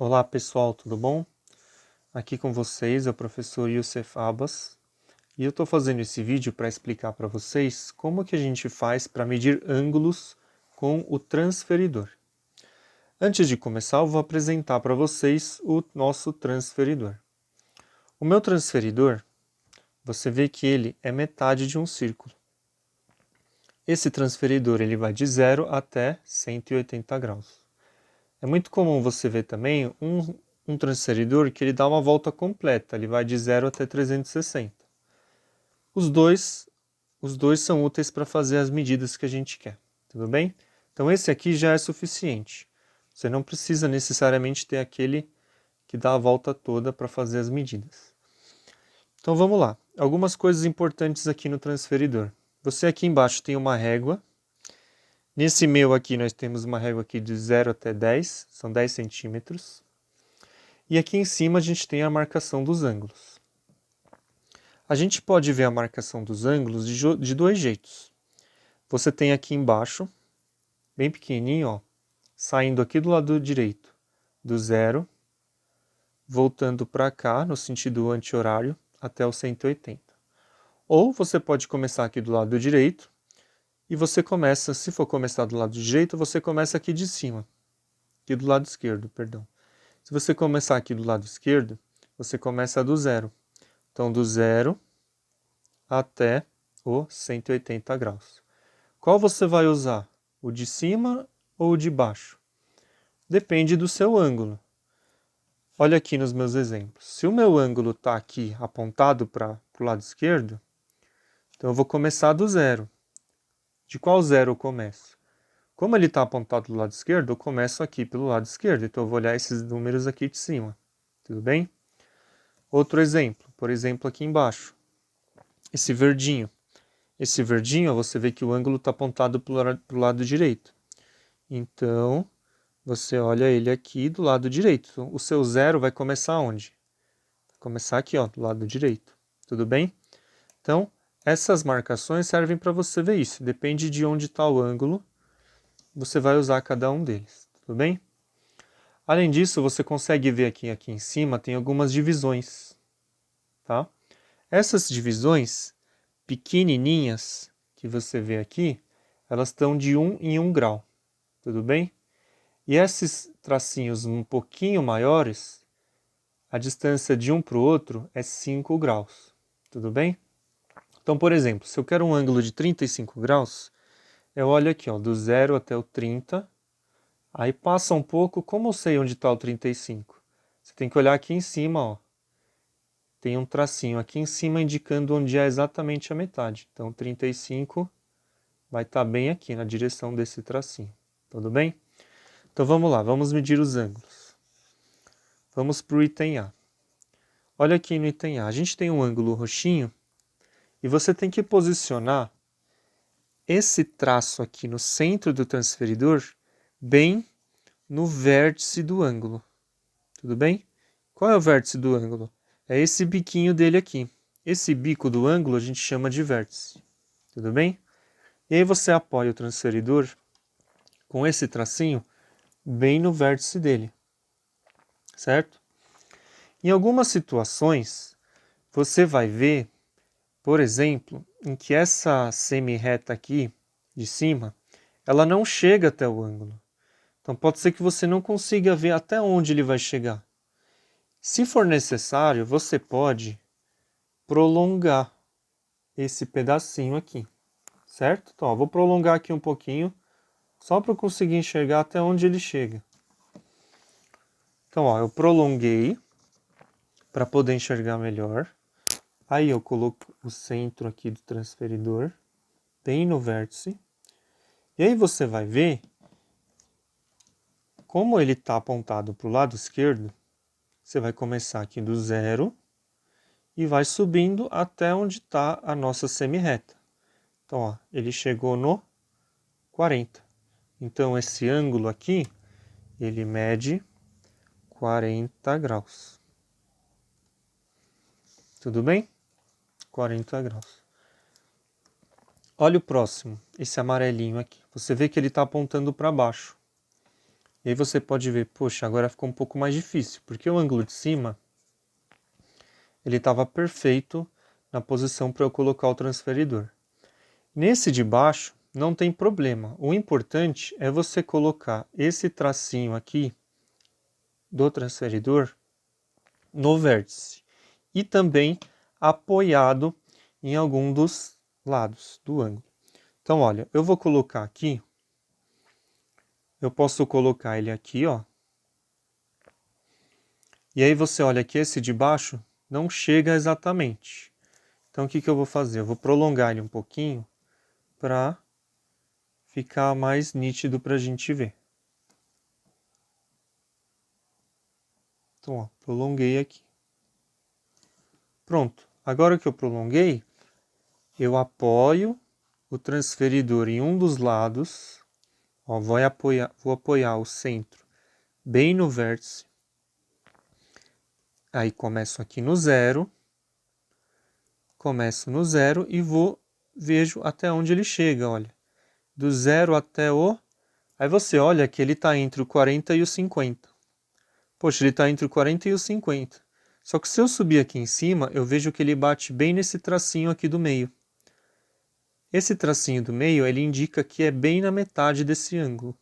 Olá pessoal, tudo bom? Aqui com vocês é o professor Youssef Abbas e eu estou fazendo esse vídeo para explicar para vocês como que a gente faz para medir ângulos com o transferidor. Antes de começar, eu vou apresentar para vocês o nosso transferidor. O meu transferidor, você vê que ele é metade de um círculo. Esse transferidor ele vai de 0 até 180 graus. É muito comum você ver também um transferidor que ele dá uma volta completa, ele vai de 0 até 360. Os dois são úteis para fazer as medidas que a gente quer, tudo bem? Então esse aqui já é suficiente. Você não precisa necessariamente ter aquele que dá a volta toda para fazer as medidas. Então vamos lá. Algumas coisas importantes aqui no transferidor. Você aqui embaixo tem uma régua. Nesse meu aqui nós temos uma régua aqui de 0 até 10, são 10 centímetros. E aqui em cima a gente tem a marcação dos ângulos. A gente pode ver a marcação dos ângulos de dois jeitos. Você tem aqui embaixo, bem pequenininho, ó, saindo aqui do lado direito, do 0, voltando para cá, no sentido anti-horário, até o 180. Ou você pode começar aqui do lado direito, e você começa, se for começar do lado direito, você começa aqui de cima. Aqui do lado esquerdo, perdão. Se você começar aqui do lado esquerdo, você começa do 0. Então, do 0 até o 180 graus. Qual você vai usar? O de cima ou o de baixo? Depende do seu ângulo. Olha aqui nos meus exemplos. Se o meu ângulo está aqui apontado para o lado esquerdo, então eu vou começar do 0. De qual 0 eu começo? Como ele está apontado do lado esquerdo, eu começo aqui pelo lado esquerdo. Então eu vou olhar esses números aqui de cima. Tudo bem? Outro exemplo, por exemplo, aqui embaixo. Esse verdinho. Esse verdinho, você vê que o ângulo está apontado para o lado direito. Então, você olha ele aqui do lado direito. O seu 0 vai começar onde? Vai começar aqui, ó, do lado direito. Tudo bem? Então, essas marcações servem para você ver isso. Depende de onde está o ângulo, você vai usar cada um deles. Tudo bem? Além disso, você consegue ver aqui em cima, tem algumas divisões. Tá? Essas divisões pequenininhas que você vê aqui, elas estão de 1 em 1 grau. Tudo bem? E esses tracinhos um pouquinho maiores, a distância de um para o outro é 5 graus. Tudo bem? Então, por exemplo, se eu quero um ângulo de 35 graus, eu olho aqui, ó, do 0 até o 30. Aí passa um pouco, como eu sei onde está o 35? Você tem que olhar aqui em cima, ó. Tem um tracinho aqui em cima indicando onde é exatamente a metade. Então, 35 vai estar bem aqui, na direção desse tracinho. Tudo bem? Então, vamos lá, vamos medir os ângulos. Vamos para o item A. Olha aqui no item A, a gente tem um ângulo roxinho e você tem que posicionar esse traço aqui no centro do transferidor bem no vértice do ângulo. Tudo bem? Qual é o vértice do ângulo? É esse biquinho dele aqui. Esse bico do ângulo a gente chama de vértice. Tudo bem? E aí você apoia o transferidor com esse tracinho bem no vértice dele. Certo? Em algumas situações, você vai ver, por exemplo, em que essa semi-reta aqui de cima, ela não chega até o ângulo. Então pode ser que você não consiga ver até onde ele vai chegar. Se for necessário, você pode prolongar esse pedacinho aqui, certo? Então, ó, vou prolongar aqui um pouquinho, só para eu conseguir enxergar até onde ele chega. Então, ó, eu prolonguei para poder enxergar melhor. Aí eu coloco o centro aqui do transferidor, bem no vértice. E aí você vai ver, como ele está apontado para o lado esquerdo, você vai começar aqui do 0 e vai subindo até onde está a nossa semi-reta. Então, ó, ele chegou no 40. Então, esse ângulo aqui, ele mede 40 graus. Tudo bem? 40 graus. Olha o próximo, esse amarelinho aqui. Você vê que ele está apontando para baixo. E aí você pode ver, poxa, agora ficou um pouco mais difícil, porque o ângulo de cima, ele estava perfeito na posição para eu colocar o transferidor. Nesse de baixo, não tem problema. O importante é você colocar esse tracinho aqui do transferidor no vértice e também apoiado em algum dos lados do ângulo. Então, olha, eu vou colocar aqui, eu posso colocar ele aqui, ó. E aí você olha que esse de baixo não chega exatamente. Então, o que eu vou fazer? Eu vou prolongar ele um pouquinho para ficar mais nítido para a gente ver. Então, ó, prolonguei aqui. Pronto. Agora que eu prolonguei, eu apoio o transferidor em um dos lados. Ó, vou apoiar o centro bem no vértice. Aí começo aqui no zero. Começo no zero e vejo até onde ele chega, olha. Do zero até o... Aí você olha que ele está entre o 40 e o 50. Poxa, ele está entre o 40 e o 50. Só que se eu subir aqui em cima, eu vejo que ele bate bem nesse tracinho aqui do meio. Esse tracinho do meio, ele indica que é bem na metade desse ângulo.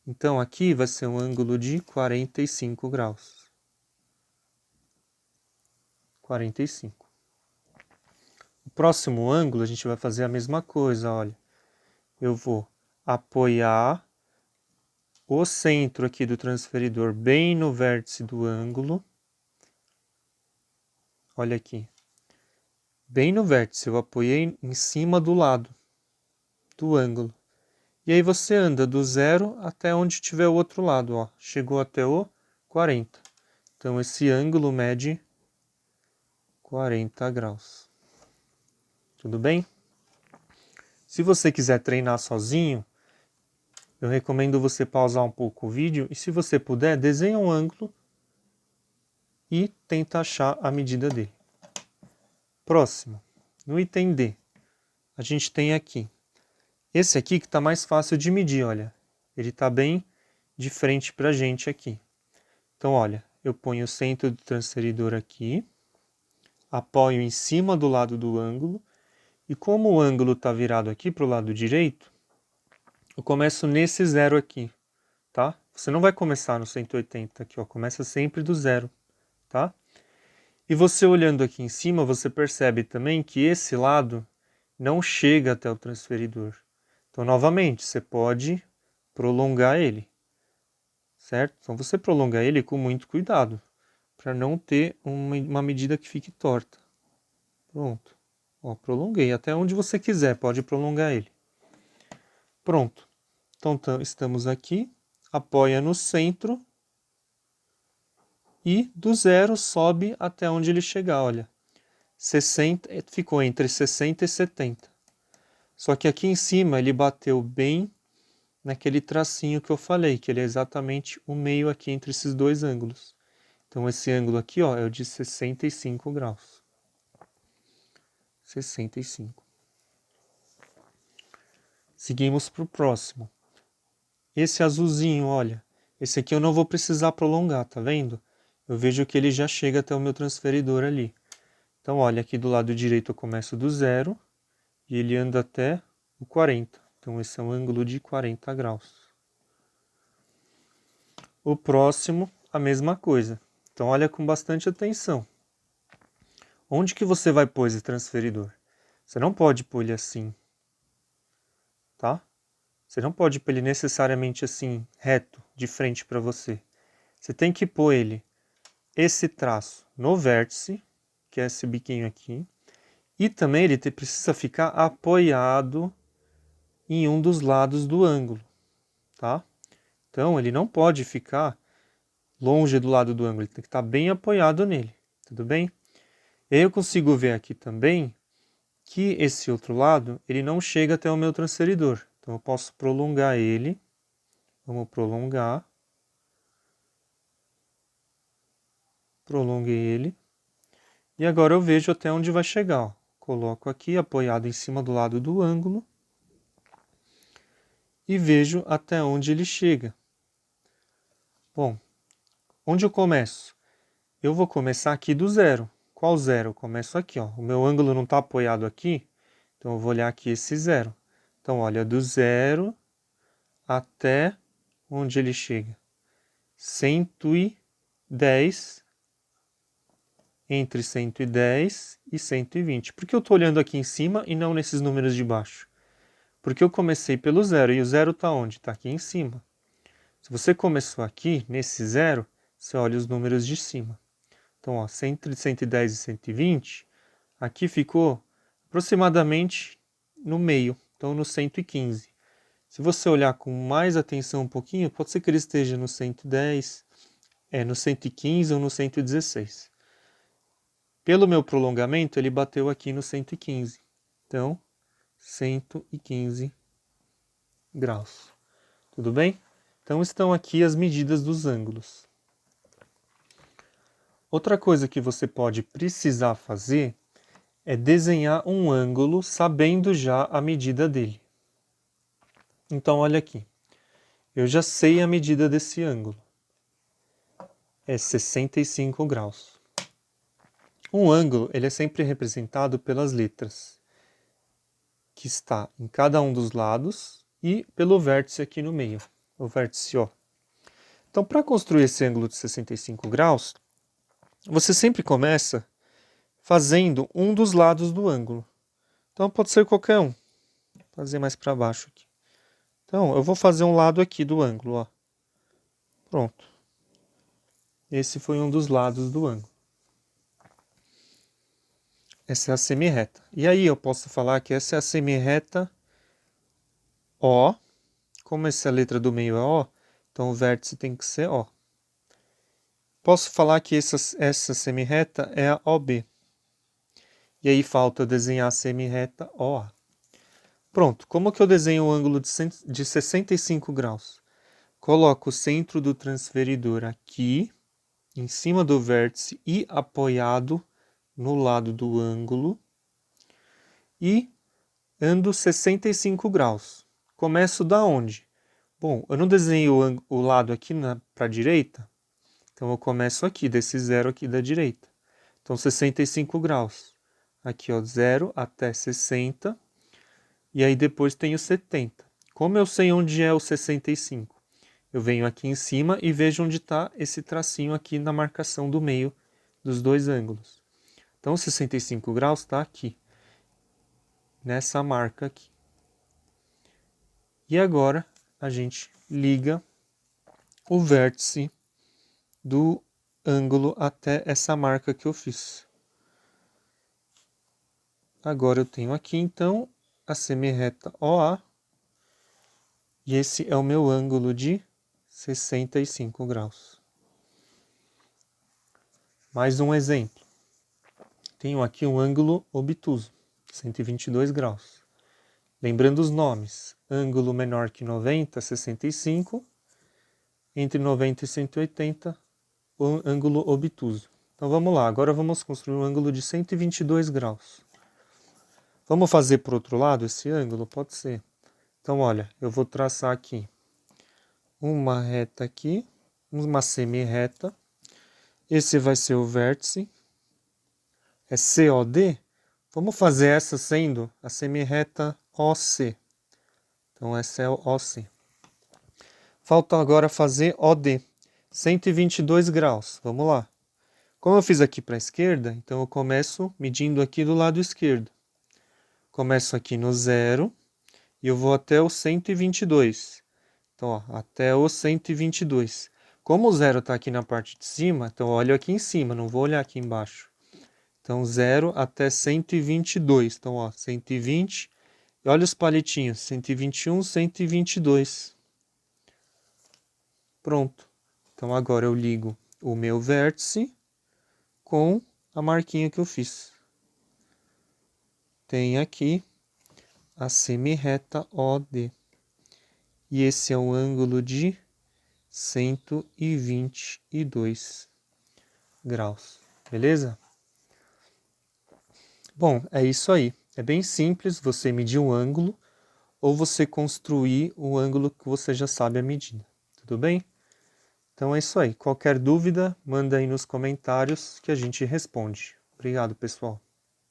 Então aqui vai ser um ângulo de 45 graus. 45. O próximo ângulo a gente vai fazer a mesma coisa, olha. Eu vou apoiar o centro aqui do transferidor bem no vértice do ângulo. Olha aqui. Bem no vértice, eu apoiei em cima do lado do ângulo. E aí você anda do zero até onde tiver o outro lado, ó. Chegou até o 40. Então esse ângulo mede 40 graus. Tudo bem? Se você quiser treinar sozinho, eu recomendo você pausar um pouco o vídeo e, se você puder, desenha um ângulo e tenta achar a medida dele. Próximo, no item D, a gente tem aqui. Esse aqui que está mais fácil de medir, olha. Ele está bem de frente para a gente aqui. Então, olha, eu ponho o centro do transferidor aqui, apoio em cima do lado do ângulo, e como o ângulo está virado aqui para o lado direito, eu começo nesse zero aqui, tá? Você não vai começar no 180 aqui, ó, começa sempre do zero, tá? E você olhando aqui em cima, você percebe também que esse lado não chega até o transferidor. Então, novamente, você pode prolongar ele, certo? Então, você prolonga ele com muito cuidado, para não ter uma medida que fique torta. Pronto. Ó, prolonguei até onde você quiser, pode prolongar ele. Pronto. Então, estamos aqui, apoia no centro e do zero sobe até onde ele chegar, olha. 60, ficou entre 60 e 70. Só que aqui em cima ele bateu bem naquele tracinho que eu falei, que ele é exatamente o meio aqui entre esses dois ângulos. Então esse ângulo aqui, ó, é o de 65 graus. 65. Seguimos para o próximo. Esse azulzinho, olha, esse aqui eu não vou precisar prolongar, tá vendo? Eu vejo que ele já chega até o meu transferidor ali. Então, olha, aqui do lado direito eu começo do zero e ele anda até o 40. Então, esse é um ângulo de 40 graus. O próximo, a mesma coisa. Então, olha com bastante atenção. Onde que você vai pôr esse transferidor? Você não pode pôr ele assim, tá? Você não pode pôr ele necessariamente assim, reto, de frente para você. Você tem que pôr ele, esse traço, no vértice, que é esse biquinho aqui, e também ele precisa ficar apoiado em um dos lados do ângulo, tá? Então, ele não pode ficar longe do lado do ângulo, ele tem que estar bem apoiado nele, tudo bem? E aí eu consigo ver aqui também que esse outro lado, ele não chega até o meu transferidor. Então, eu posso prolongar ele. Vamos prolongar. Prolonguei ele. E agora eu vejo até onde vai chegar, ó. Coloco aqui, apoiado em cima do lado do ângulo. E vejo até onde ele chega. Bom, onde eu começo? Eu vou começar aqui do zero. Qual zero? Eu começo aqui, ó. O meu ângulo não está apoiado aqui, então eu vou olhar aqui esse zero. Então, olha, do zero até onde ele chega? 110, entre 110 e 120. Por que eu estou olhando aqui em cima e não nesses números de baixo? Porque eu comecei pelo zero, e o zero está onde? Está aqui em cima. Se você começou aqui, nesse zero, você olha os números de cima. Então, ó, entre 110 e 120, aqui ficou aproximadamente no meio, então no 115. Se você olhar com mais atenção um pouquinho, pode ser que ele esteja no 110, no 115 ou no 116. Pelo meu prolongamento, ele bateu aqui no 115. Então, 115 graus. Tudo bem? Então, estão aqui as medidas dos ângulos. Outra coisa que você pode precisar fazer é desenhar um ângulo sabendo já a medida dele. Então, olha aqui. Eu já sei a medida desse ângulo. É 65 graus. Um ângulo ele é sempre representado pelas letras, que está em cada um dos lados e pelo vértice aqui no meio, o vértice O. Então, para construir esse ângulo de 65 graus, você sempre começa fazendo um dos lados do ângulo. Então, pode ser qualquer um. Vou fazer mais para baixo aqui. Então, eu vou fazer um lado aqui do ângulo, ó. Pronto. Esse foi um dos lados do ângulo. Essa é a semirreta. E aí eu posso falar que essa é a semirreta O. Como essa letra do meio é O, então o vértice tem que ser O. Posso falar que essa semirreta é a OB. E aí falta eu desenhar a semirreta OA. Pronto, como que eu desenho o ângulo de 65 graus? Coloco o centro do transferidor aqui, em cima do vértice e apoiado no lado do ângulo. E ando 65 graus. Começo da onde? Bom, eu não desenho o lado aqui para a direita, então eu começo aqui, desse zero aqui da direita. Então 65 graus. Aqui, ó, 0 até 60. E aí depois tem o 70. Como eu sei onde é o 65? Eu venho aqui em cima e vejo onde está esse tracinho aqui na marcação do meio dos dois ângulos. Então 65 graus está aqui, nessa marca aqui. E agora a gente liga o vértice do ângulo até essa marca que eu fiz. Agora eu tenho aqui então a semirreta OA e esse é o meu ângulo de 65 graus. Mais um exemplo. Tenho aqui um ângulo obtuso, 122 graus. Lembrando os nomes, ângulo menor que 90, 65, entre 90 e 180, o ângulo obtuso. Então vamos lá, agora vamos construir um ângulo de 122 graus. Vamos fazer por outro lado esse ângulo? Pode ser. Então olha, eu vou traçar aqui uma reta aqui, uma semirreta. Esse vai ser o vértice. É COD. Vamos fazer essa sendo a semirreta OC. Então essa é o OC. Falta agora fazer OD. 122 graus. Vamos lá. Como eu fiz aqui para a esquerda, então eu começo medindo aqui do lado esquerdo. Começo aqui no 0 e eu vou até o 122. Então, ó, até o 122. Como o 0 está aqui na parte de cima, então eu olho aqui em cima, não vou olhar aqui embaixo. Então, 0 até 122. Então, ó, 120. E olha os palitinhos, 121, 122. Pronto. Então, agora eu ligo o meu vértice com a marquinha que eu fiz. Tem aqui a semirreta OD. E esse é o ângulo de 122 graus. Beleza? Bom, é isso aí. É bem simples você medir um ângulo ou você construir o ângulo que você já sabe a medida. Tudo bem? Então é isso aí. Qualquer dúvida, manda aí nos comentários que a gente responde. Obrigado, pessoal.